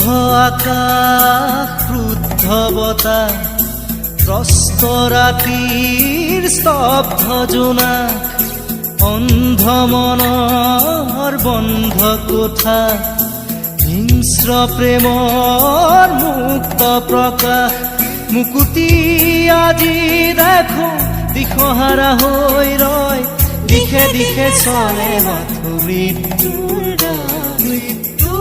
আকাশ ক্ৰুদ্ধ বতাহ ত্ৰস্ত ৰাতিৰ স্তব্ধ জোনাক অন্ধ মনৰ বন্ধ কোঠা হিংস্ৰ প্ৰেমৰ মুক্ত প্ৰকাশ মুকুতি আজি দেখো দিশহাৰা হৈ ৰয় দিশে দিশে চলে মাথো মৃত্যুৰ মৃত্যু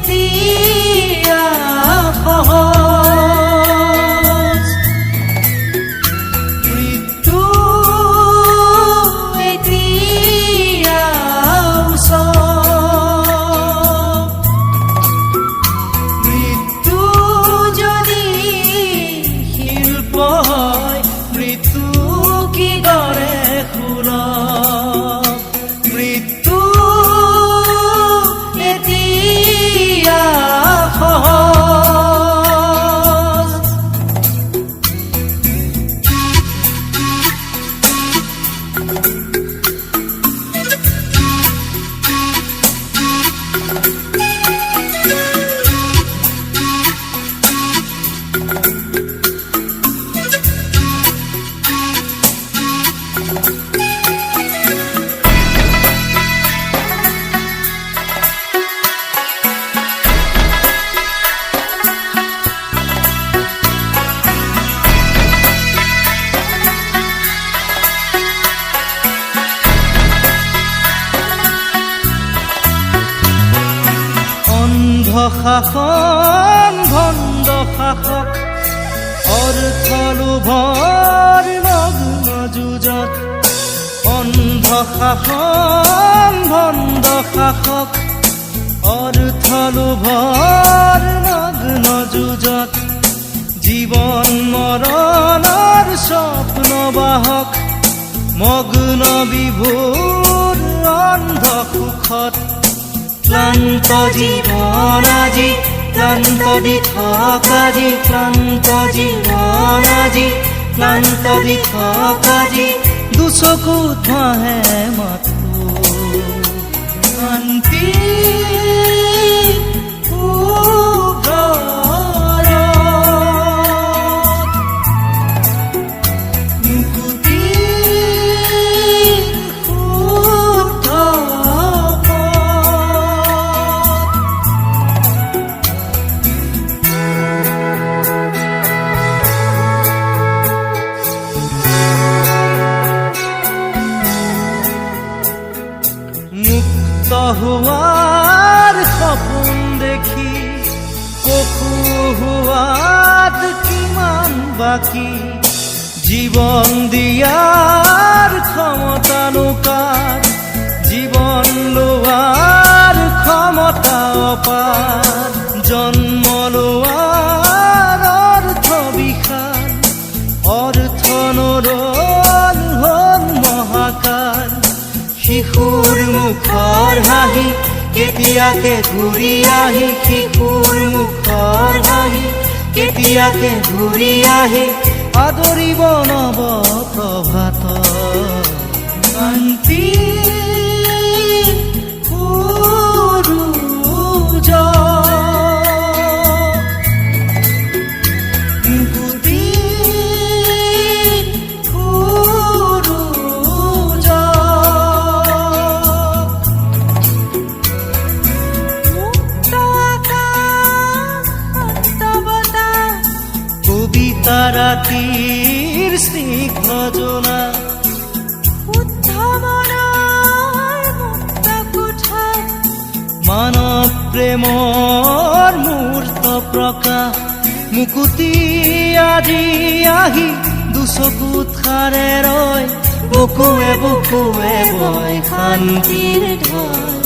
এতিয়া সহজ মৃত্যু এতিয়া মৃত্যু যদি শিল্প হয় মৃত্যু কি কৰে সুলভ মৃত্যু এতিয়া সহজ শাসন ভণ্ড শাসক অৰ্থ লোভৰ নগ্ন যুঁজত অন্ধ শাসন ভণ্ড শাসক অৰ্থ লোভৰ নগ্ন যুঁজত জীৱন মৰণৰ স্বপ্ন বাহক মগ্ন বিভোৰ অন্ধ সুখত ক্লান্ত জীবন আজি ক্লান্ত দিঠক আজি ক্লান্ত জীবন আজি ক্লান্ত দিঠক আজি দুচকুত ভাহে মাথো শান্তি হোৱাৰ সপোন দেখি পশু হোৱাত কিমান বাকী জীৱন দিয়াৰ ক্ষমতানো কাৰ জীৱন লোৱাৰ ক্ষমতা অপাৰ জন্ম লোৱাৰ অৰ্থ বিশাল অৰ্থ নৰল হ'ল মহাকাল শিশুৰ মুখৰ হাঁহি কেতিয়াকে ঘূৰি আহি শিশুৰ মুখৰ হাঁহি কেতিয়াকে ঘূৰি আহি আদৰিব নৱ প্ৰভাত শান্তি ৰাতিৰ স্নিগ্ধ জোনা শুদ্ধ মনৰ মুক্ত কোঠা মানৱ প্ৰেমৰ মূৰ্ত প্ৰকাশ মুকুতি আজি আহি দুচকুত খাৰে ৰয় বুকুৱে বুকুৱে বয় শান্তিৰ ঢল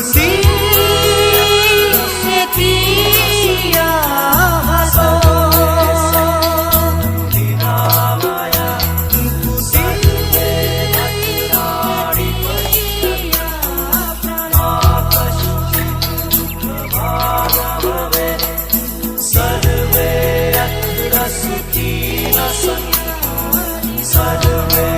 See सुखी न सर्वे